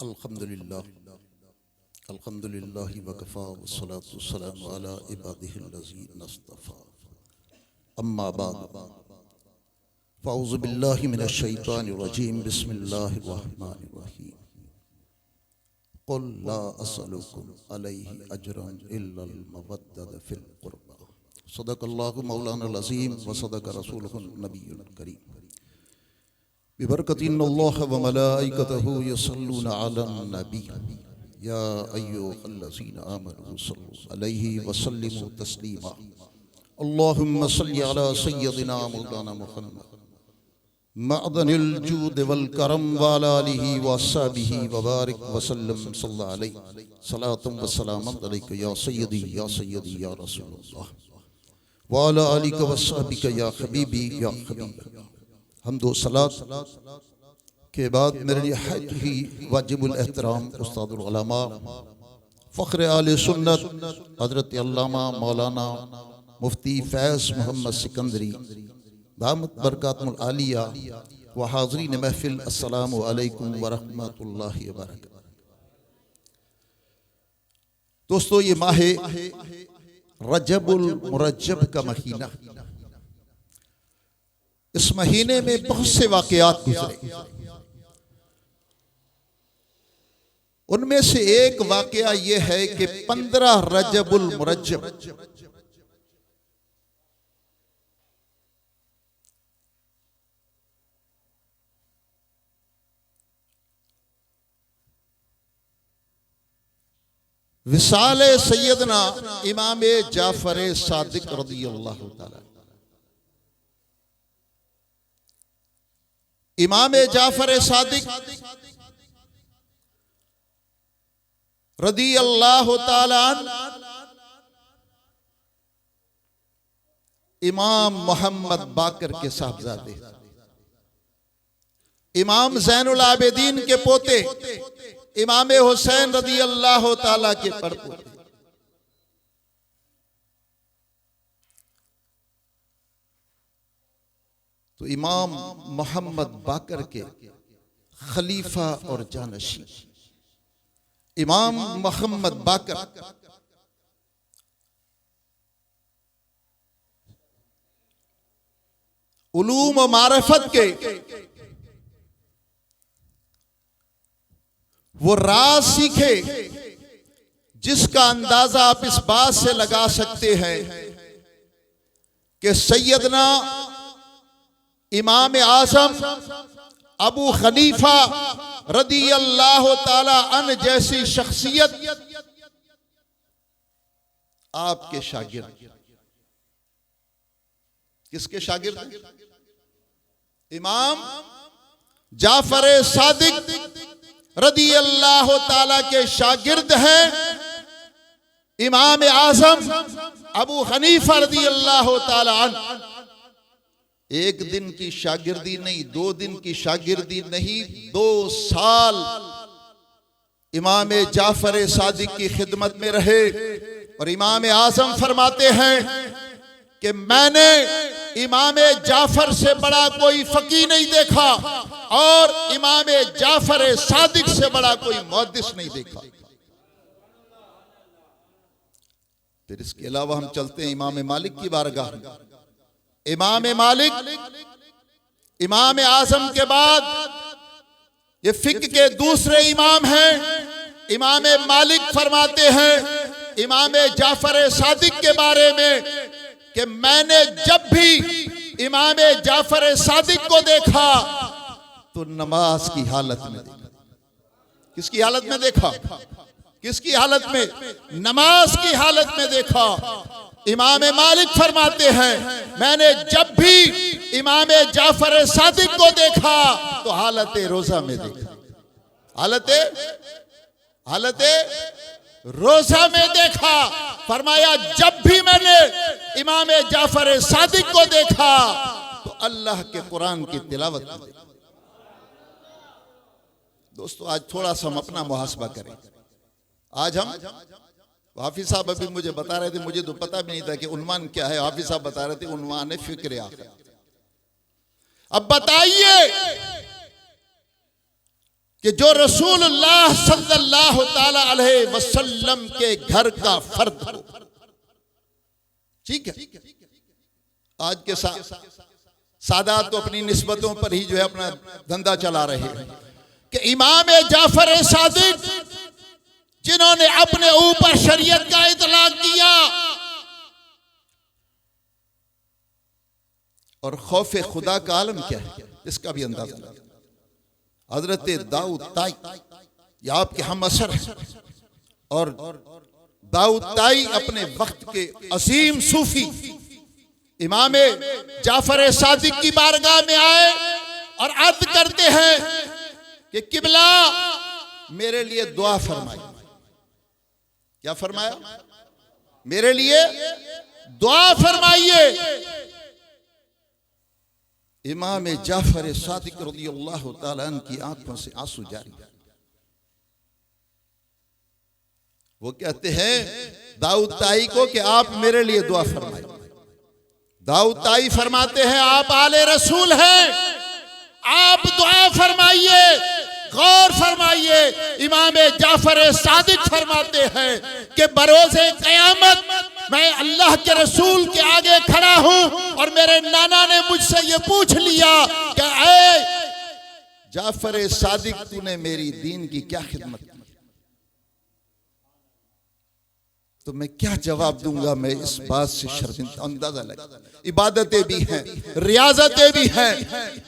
अल्हम्दुलिल्लाह अल्हम्दुलिल्लाहि वकफ़ा वस्सलातु वस्सलामु अला इबादिहिल्लज़ीना इस्तफ़ा अम्मा बाद फ़अऊज़ु बिल्लाहि मिनश शैतानिर रजीम बिस्मिल्लाहिर रहमानिर रहीम क़ुल ला असअलुकुम अलैहि अजरन इल्लल मवद्दत फ़िल क़ुरबा सदक़ल्लाहु मौलानाल अज़ीम व सदक़ रसूलुहुन नबियुल करीम बिबरकतिन्नल्लाह व मलाइकतहु यसल्लूना अलन नबी या अय्युहल्लज़ीना आमनू सल्लु अलैहि व सल्लिमू तस्लीमा अल्लाहुम्मा सल्लि अला सय्यदिना मौलाना मुहम्मद मअदनिल जूद वल करम व अला आलिहि व अस्हाबिहि व बारिक व सल्लम सल्लल्लाहु अलैहि सलातुम व सलामन अलैका या सय्यदी या रसूलल्लाह व अला आलिका व अस्हाबिका या हबीबी या हबीबी। हम्दो सलात के बाद मेरे लिए हज ही वाजिबुल एहतराम उस्तादुल उलमा फ़ख्र आले सुन्नत हज़रत अल्लामा मौलाना मुफ्ती फैज़ मोहम्मद सिकंदरी दामत बरकातुल आलिया व हाज़रीन महफ़िल अस्सलामु अलैकुम व रहमतुल्लाहि व बरकातुहू। दोस्तों, ये माह रजबुल मुरज्जब का महीना, इस महीने में बहुत से वाक़यात गुजरे। उनमें से एक वाक़या यह है कि 15 रजबुल मुरज्जब विसाल सैयदना इमाम जाफर सादिक रज़ियल्लाहु ताला, इमाम जाफर सादिक रज़ियल्लाहु ताला इमाम मोहम्मद बाकर के साहबजादे, इमाम ज़ैनुल आबिदीन के पोते इमाम हुसैन रज़ियल्लाहु ताला के परपोते। तो इमाम मोहम्मद बाकर के खलीफा और जानशी इमाम मोहम्मद बाकर उलूम व मारिफत के वो राज सीखे जिसका अंदाजा आप इस बात से लगा सकते हैं कि सैयदना इमाम आज़म अबू हनीफा रज़ियल्लाहु ताला अन जैसी शख्सियत आपके शागिर्द। किसके शागिर्द? इमाम जाफर सादिक रज़ियल्लाहु ताला के शागिर्द हैं इमाम आज़म अबू हनीफा रज़ियल्लाहु ताला अन्हु। एक दिन की शागिर्दी नहीं, 2 दिन की शागिर्दी नहीं, 2 साल इमाम जाफर सादिक की खिदमत में रहे। और इमाम आज़म फरमाते हैं कि मैंने इमाम जाफर से बड़ा कोई फकीह नहीं देखा और इमाम जाफर सादिक से बड़ा कोई मुहद्दिस नहीं देखा। फिर इसके अलावा हम चलते हैं इमाम मालिक की बारगाह। इमाम मालिक इमाम आज़म के बाद ये फिक्र के दूसरे इमाम हैं। इमाम मालिक फरमाते हैं इमाम जाफर सादिक के बारे में कि मैंने जब भी इमाम जाफर सादिक को देखा तो नमाज की हालत में देखा। किसकी हालत में देखा? किसकी हालत में? नमाज की हालत में देखा। इमाम मालिक फरमाते हैं मैंने जब भी इमाम जाफर सादिक को देखा तो हालत रोजा में देखा। हालत रोजा में देखा। फरमाया जब भी मैंने इमाम जाफर सादिक को देखा तो अल्लाह के कुरान की तिलावत में देखा। दोस्तों, आज थोड़ा सा हम अपना मुहासबा करें। आज हम हाफिज साहब अभी मुझे बता रहे थे, मुझे तो पता भी नहीं था कि उन्वान क्या है। हाफिज साहब बता रहे थे उन्वान है फिक्र आखिरत। अब बताइए कि जो रसूलुल्लाह सल्लल्लाहु ताला अलैहि वसल्लम के घर का फर्द हो। ठीक है, आज के सादात तो अपनी निस्बतों पर ही जो है अपना धंधा चला रहे हैं कि इमाम जाफर सादिक जिन्होंने अपने ऊपर शरीयत का इतलाक किया और खौफ खुदा का आलम क्या है इसका भी अंदाजा लगा। हजरत दाऊद ताई ये आपके हम असर है और दाऊद ताई अपने वक्त के असीम सूफी इमाम जाफर सादिक की बारगाह में आए और अर्ज करते हैं कि किबला मेरे लिए दुआ फरमाई। क्या फरमाया? मेरे लिए दुआ फरमाइए। इमाम जाफर सादिक रज़ियल्लाहु ताला अन्हु की आंखों से आंसू जारी। वो कहते हैं दाऊद ताई को कि आप मेरे लिए दुआ फरमाइए। दाऊद ताई फरमाते हैं आप आले रसूल हैं, आप दुआ फरमाइए, गौर फरमाइए। इमाम जाफर सादिक फरमाते हैं कि बरोज़े क़यामत मैं अल्लाह के रसूल के आगे खड़ा हूं और मेरे नाना ने मुझसे ये पूछ लिया कि ऐ जाफर सादिक तूने मेरी दीन की क्या खिदमत की, तो मैं क्या जवाब दूंगा। मैं इस बात से शर्मिंदा, अंदाजा लगा। इबादतें भी हैं, रियाजतें भी हैं।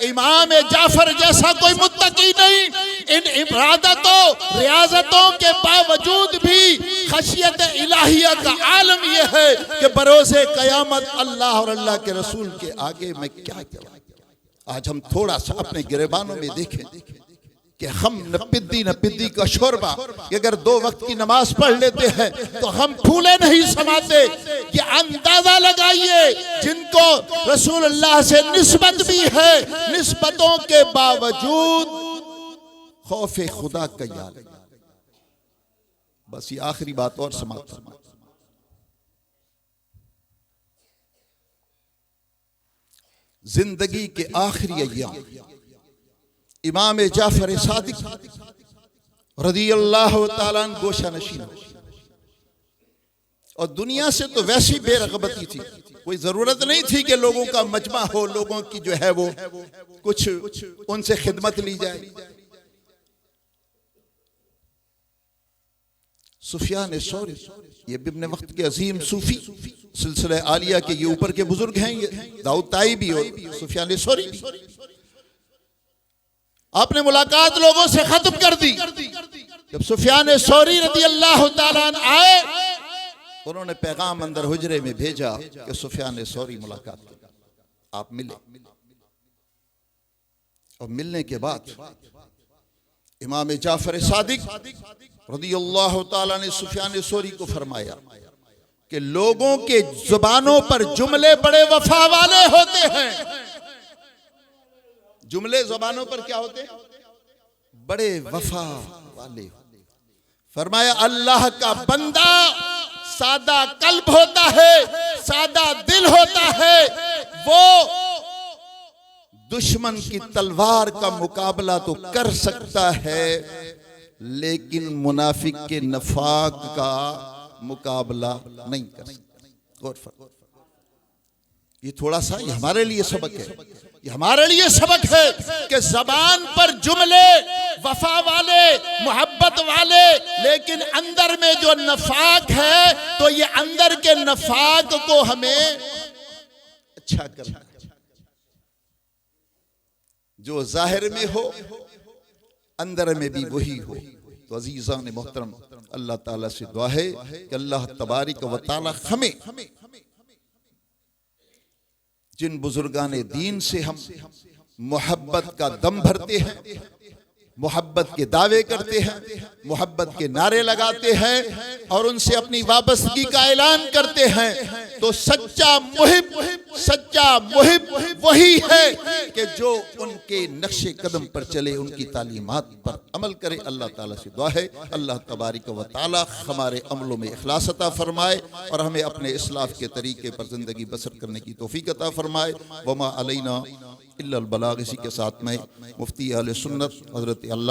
इमाम जाफर जैसा कोई मुत्तकी नहीं। इन इबादतों रियाजतों के बावजूद भी खशियत इलाहिया का आलम यह है कि बरोज़े क़यामत अल्लाह और अल्लाह के रसूल के आगे मैं क्या करूं। आज हम थोड़ा सा अपने गिरेबानों में देखें कि हम न पिद्दी का शोरबा कि अगर 2 वक्त की नमाज पढ़ लेते हैं तो हम फूले नहीं समाते। ये अंदाजा लगाइए जिनको रसूलुल्लाह से निस्बत भी है, निस्बतों के बावजूद खौफ खुदा का याद। बस ये आखिरी बात और समाप्त फरमा। जिंदगी के आखिरी अय्याम इमाम जाफर सादिक रज़ियल्लाहु ताला अन्हु गोशा नशीन और दुनिया से तो वैसी बेरग़बती थी, कोई जरूरत नहीं थी कि लोगों का मजमा हो, लोगों की जो है वो कुछ उनसे खिदमत ली जाए। सुफियान सौरी ये भी अपने वक्त के अजीम सूफी सिलसिला आलिया के ये ऊपर के बुजुर्ग हैं, ये दाऊद ताई भी और सुफियान सौरी भी। आपने मुलाकात लोगों से खत्म कर दी। जब सुफियान सौरी रज़ियल्लाहु ताला अन्हु आए उन्होंने पैगाम अंदर हुजरे में भेजा कि सुफियान सौरी मुलाकात करें। आप मिले और मिलने के बाद इमाम जाफर सादिक रज़ियल्लाहु ताला ने सुफियान सौरी को फरमाया कि लोगों के जुबानों पर जुमले बड़े वफा वाले होते हैं। जुमले जुबानों पर क्या होते हैं? बड़े वफा वाले। फरमाया अल्लाह का बंदा सादा कल्ब होता है, सादा दिल होता है। वो दुश्मन की तलवार का मुकाबला तो कर सकता है लेकिन मुनाफिक के नफाक का मुकाबला नहीं कर सकता। ये थोड़ा सा ये हमारे लिए सबक है, ये हमारे लिए सबक है कि जबान पर जुमले वफा वाले, मोहब्बत वाले, लेकिन अंदर में जो नफाक है तो ये अंदर के नफाक को हमें अच्छा करना है। जो जाहिर में हो अंदर में भी वही हो। तो अजीज़ान मोहतरम, अल्लाह ताला से दुआ है कि अल्लाह तबारिक व तआला हमें जिन बुजुर्गाने दीन से हम मोहब्बत का दम भरते हैं, मोहब्बत के दावे करते हैं, मोहब्बत के नारे लगाते हैं और उनसे अपनी वाबस्तगी का ऐलान करते हैं, तो सच्चा मुहिब वही है कि जो उनके नक्शे कदम पर चले, उनकी तालीमात पर अमल करे। अल्लाह ताला से दुआ है अल्लाह तबारिक व तआला हमारे अमलों में इखलास अता फरमाए और हमें अपने इस्लाफ के तरीके पर जिंदगी बसर करने की तौफीक अता फरमाए। वमा अलैना इल्लल बलाग। इसी के साथ में मुफ्ती अहले सुन्नत हज़रत अल्लाह